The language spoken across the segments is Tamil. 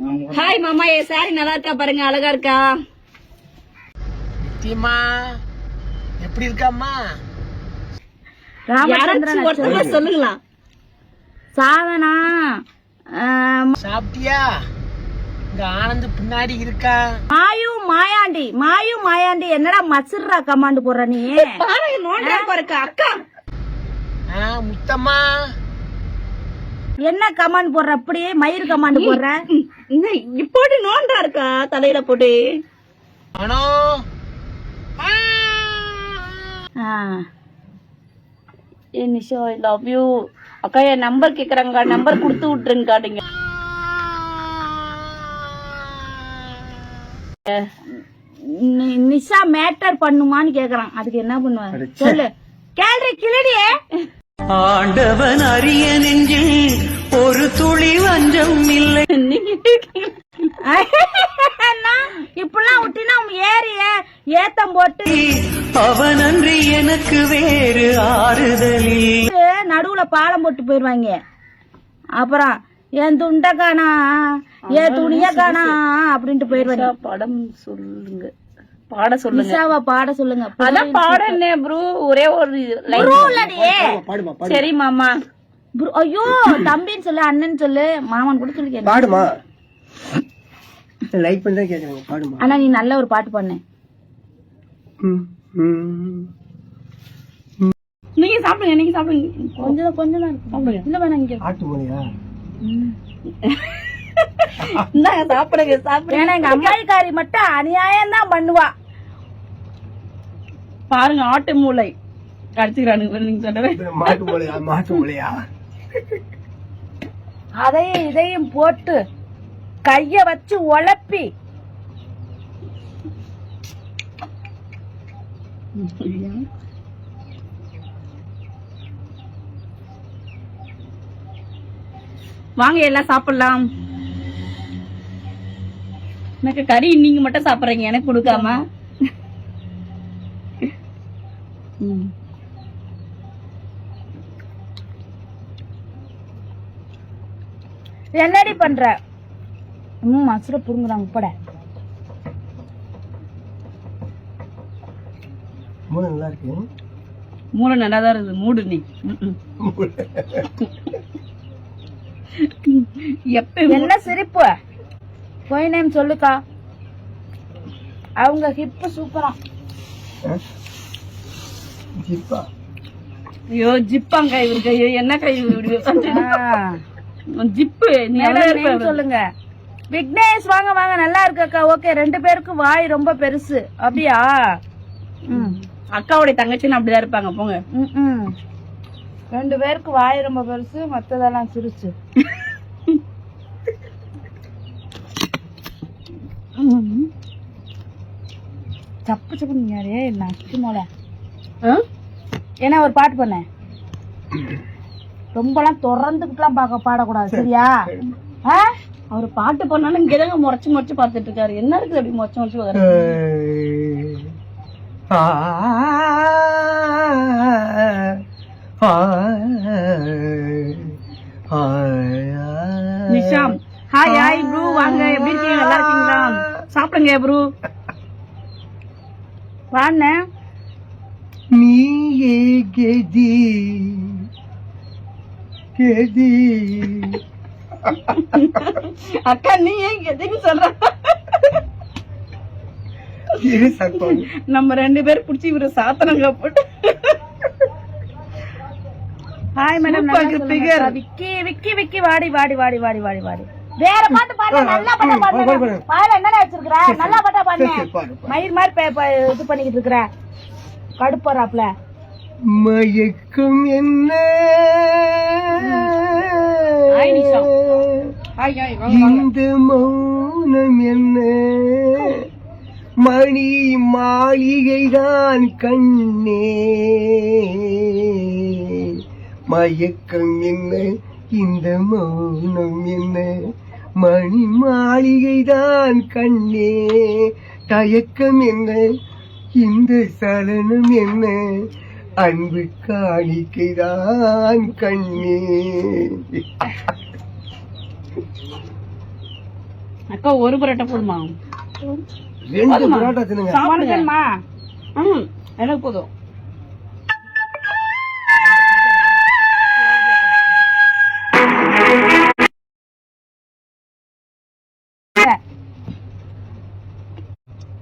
ஹாய் மாமா, என் சாரி நல்லா இருக்கா பாருங்க, அழகா இருக்கா? நித்தியமா எப்படி இருக்காம்மா? யாராச்சும் ஒருத்தர் சொல்லுங்களா? சாதனா சாப்பிட்டியா? இந்த ஆனந்த் பின்னாடி இருக்கா. மாயும் மாயாண்டி என்னடா மச்சிடுறா கமாண்டு போடுற நீ? பாருங்க நோண்டா பாருங்க அக்கா. முத்தம்மா என்ன கமாண்ட் போடுற? அப்படியே மயிர் கமாண்ட் போடுற. இப்போடி நோண்டா இருக்கா தலையில போட்டு. அனோ நிஷா ஐ லவ் யூ அக்கா. என் நம்பர் கேக்குறாங்க, நம்பர் கொடுத்து விட்டுருங்கக்கா. நீங்க நிஷா மேட்டர் பண்ணுமான்னு கேக்குறான். அதுக்கு என்ன பண்ணுவாங்க சொல்லு. கேள்வி கிளடியே. ஆண்டவன் அரிய நெஞ்சில் ஒரு துளி வஞ்சம் இல்லை. இப்பெல்லாம் விட்டினா ஏறிய ஏத்தம் போட்டு அவன் அன்றி எனக்கு வேறு ஆறுதலில் நடுவுல பாலம் போட்டு போயிருவாங்க. அப்புறம் என் துண்ட காணா என் துணிய காணா அப்படின்ட்டு போயிருவாங்க. படம் சொல்லுங்க, பாட சொல்லுங்க. நிஷாவா பாட சொல்லுங்க. அதான் பாடனே ப்ரூ. ஒரே ஒரு சரி மாமா. ஐயோ தம்பின்னு சொல்லு, அண்ணன் சொல்லு, மாமன் கூட சொல்லி பாடுமா. லைக் பண்ணி கேக்குறாங்க, பாடுமா. ஆனா நீ நல்ல ஒரு பாட்டு பண்ணு. நீங்க சாப்பிடுங்க, நீங்க சாப்பிடுங்க. கொஞ்சம் தான் சாப்பிடுங்க. இல்ல வேணாம், இங்க பாட்டு மொழியா? சாப்பிடுங்க சாப்பிடுங்க. ஏன்னா எங்க அம்மாயிக்காரி மட்டும் அநியாயம் தான் பண்ணுவா பாருங்க. ஆட்டு மூளை அடிச்சுக்கிறானுங்க. நீங்க சொன்ன மாட்டு மொழியா? அதையும் இதையும் போட்டு கைய வச்சு உழப்பி வாங்க எல்லாம் சாப்பிடலாம். எனக்கு கறி நீங்க மட்டும் சாப்பிடுறீங்க, எனக்கு கொடுக்காம. என்னடி பண்ற? மசுர புடுங்குறாங்க போட. மூணு நல்லா இருக்கு. மூளை நல்லாதான் இருக்குது. மூடு நீ. என்ன சிரிப்பு? போய் நேம் சொல்லுக்கா. அவங்க ஹிப்பு சூப்பரா. ஜிப்பா. ஐயோ ஜிப்பாங்க இவருக்கு. என்ன கை ஜிப்பு சொல்லுங்க. விக்னேஷ் வாங்க வாங்க, நல்லா இருக்கா? ஓகே. 2 பேருக்கு வாய் ரொம்ப பெருசு. அப்படியா? அக்காவுடைய தங்கச்சின்னு அப்படிதான் இருப்பாங்க. போங்க. 2 பேருக்கு வாய் ரொம்ப பெருசு, மத்ததெல்லாம் சிரிச்சு. சப்பு சப்பு நீங்க நச்சு மோல. ஏன்னா ஒரு பாட்டு பண்ண ரொம்பலாம் தொடர்ந்துக்கிட்டுலாம் பாடக்கூடாது, சரியா? அவரு பாட்டு பண்ணாலும் இங்கதாங்க முறைச்சு முறைச்சு பாத்துட்டு இருக்காரு. என்ன இருக்குது அப்படி முறைச்சு முறைச்சு பாக்குறாரு? Nisham hi hi bro. வாங்க, எப்படி இருக்கீங்க? நல்லா இருக்கீங்களா? சாப்பிடுங்க ப்ரூ. வாண்ண. நீயே கெதி கெதி. அக்கா நீ ஏன் எதுக்கு சொல்ற? நம்ம 2 பேரும் புடிச்சு இவரு சாத்தனங்க போட்டு. Hi madam. விக்கி விக்கி விக்கி வாடி வாடி வாடி வாடி வாடி வாடி. வேற பாட்டு பாடு. நல்லா பாட்டா பாடு. பாரு என்னடா வச்சிருக்கற? நல்லா பாட்டா பாடு. மயிர் மாதிரி இது பண்ணிக்கிட்டு இருக்கற. கடுப்பறாப்ல. மயக்கம் என்ன இந்த மௌனம் என்ன? மணி மாளிகைதான் கண்ணே. மயக்கம் என்ன இந்த மௌனம் என்ன? மணி மாளிகைதான் கண்ணே. தயக்கம் என்ன இந்த சலனம் என்ன? அன்பு காணிக்கைதான் கண்ணே. அக்கா ஒரு பரோட்டா போதுமா? 2 பரோட்டா தின்னுங்க. சாப்பிடுங்கம்மா. எனக்கு போதும்.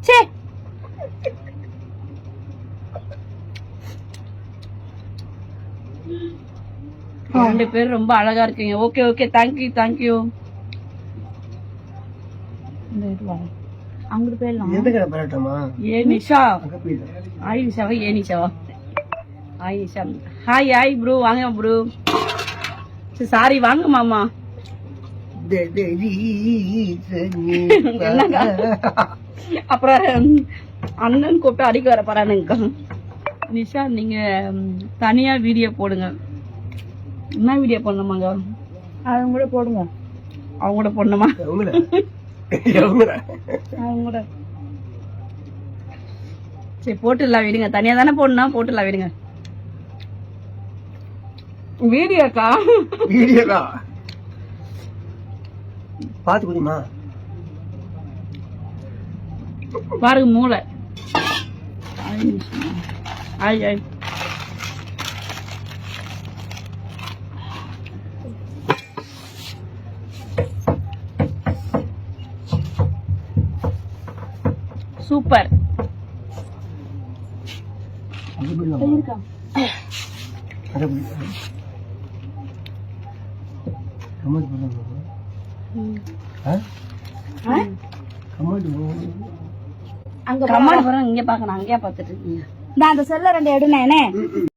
சே ரெண்டு பேரும் ரொம்ப அழகா இருக்கீங்க. Okay okay, thank you thank you. அங்கிட்டு போயிடலாம். எந்த கடை பரோட்டாமா? ஏ நிஷா, அங்க போயிடு. ஹாய் நிஷாவா? ஏ நிஷாவா? Hi Nisha. Hi hi bro, வாங்க ப்ரோ. சாரி வாங்க மாமா. என்னங்க? அப்புறம் அண்ணன் கூப்பிட்டு அடிக்க வர போறானுங்க. நிஷா நீங்க தனியா வீடியோ போடுங்க. என்ன வீடியோ போடணுமாங்க? அவங்க கூட போடுங்க. அவங்க கூட போடணுமா? அவங்க கூட சரி போட்டுடலாம் விடுங்க. தனியா தானே போடணும், போட்டுடலாம் விடுங்க. வீடியோக்கா? வீடியோக்கா பாத்து குடிமா. பாருங்க மூளை. ஆய் ஆய். சூப்பர். அங்க கம்மாடி போறோம். இங்க பாக்கணும், அங்கேயா பாத்துட்டு இருக்கீங்க? நான் அந்த செல்ல 2 எடுனேனே.